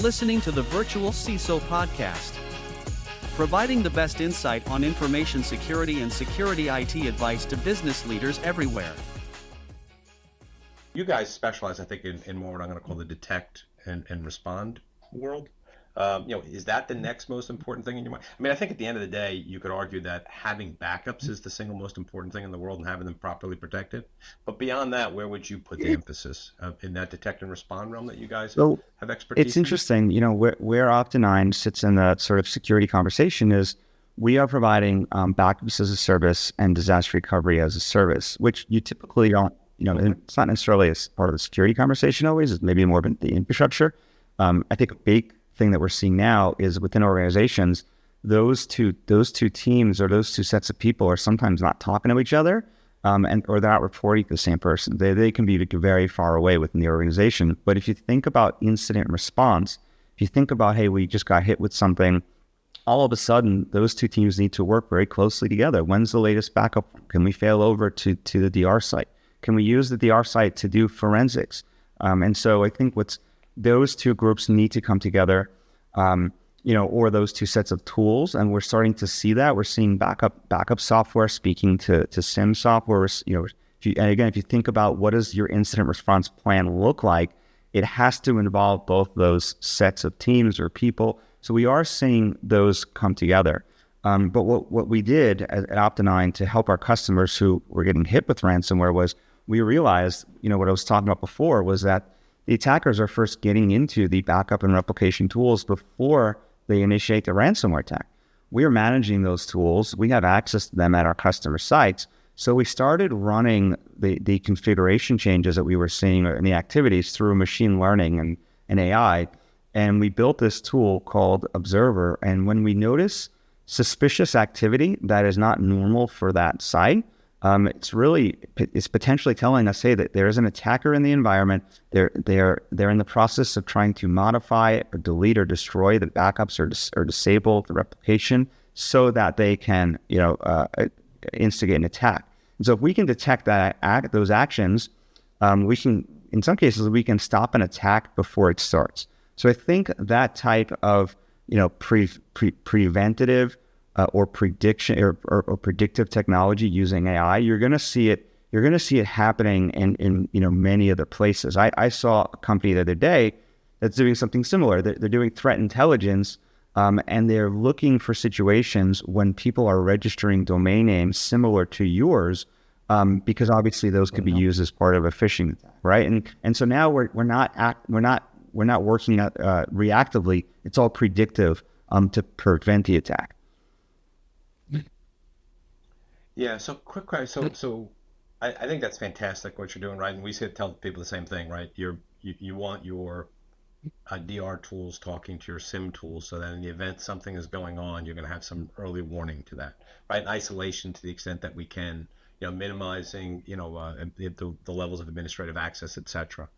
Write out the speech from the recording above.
listening to the Virtual CISO podcast, providing the best insight on information security and security IT advice to business leaders everywhere. You guys specialize, I think, in more what I'm going to call the detect and respond world. Is that the next most important thing in your mind? I mean, I think at the end of the day, you could argue that having backups is the single most important thing in the world and having them properly protected. But beyond that, where would you put the emphasis in that detect and respond realm that you guys So have expertise it's in? interesting, where Opti9 sits in the sort of security conversation is we are providing backups as a service and disaster recovery as a service, which you typically don't, it's not necessarily as part of the security conversation always, it's maybe more of the infrastructure. I think a big thing that we're seeing now is within organizations, those two teams or those two sets of people are sometimes not talking to each other, or they're not reporting to the same person. They can be very far away within the organization. But if you think about incident response, if you think about, hey, we just got hit with something, all of a sudden those two teams need to work very closely together. When's the latest backup? Can we fail over to the DR site? Can we use the DR site to do forensics? And so I think those two groups need to come together, or those two sets of tools. And we're starting to see that. We're seeing backup software speaking to SIM software. If you think about what does your incident response plan look like, it has to involve both those sets of teams or people. So we are seeing those come together. But what we did at Opti9 to help our customers who were getting hit with ransomware was we realized, what I was talking about before was that the attackers are first getting into the backup and replication tools before they initiate the ransomware attack. We are managing those tools. We have access to them at our customer sites. So we started running the configuration changes that we were seeing in the activities through machine learning and AI. And we built this tool called Observer. And when we notice suspicious activity that is not normal for that site, it's potentially telling us, hey, that there is an attacker in the environment. They're in the process of trying to modify or delete or destroy the backups or disable the replication so that they can, instigate an attack. And so if we can detect those actions, we can, in some cases, we can stop an attack before it starts. So I think that type of, preventative or prediction or predictive technology using AI, you're going to see it happening in many other places. I saw a company the other day that's doing something similar. They're doing threat intelligence, and they're looking for situations when people are registering domain names similar to yours, because obviously those could be used as part of a phishing attack, right? And so now we're not working reactively. It's all predictive to prevent the attack. Yeah, so quick question. So I think that's fantastic what you're doing, right? And we tell people the same thing, right? You want your DR tools talking to your SIM tools so that in the event something is going on, you're going to have some early warning to that, right? And isolation to the extent that we can, minimizing, the levels of administrative access, et cetera.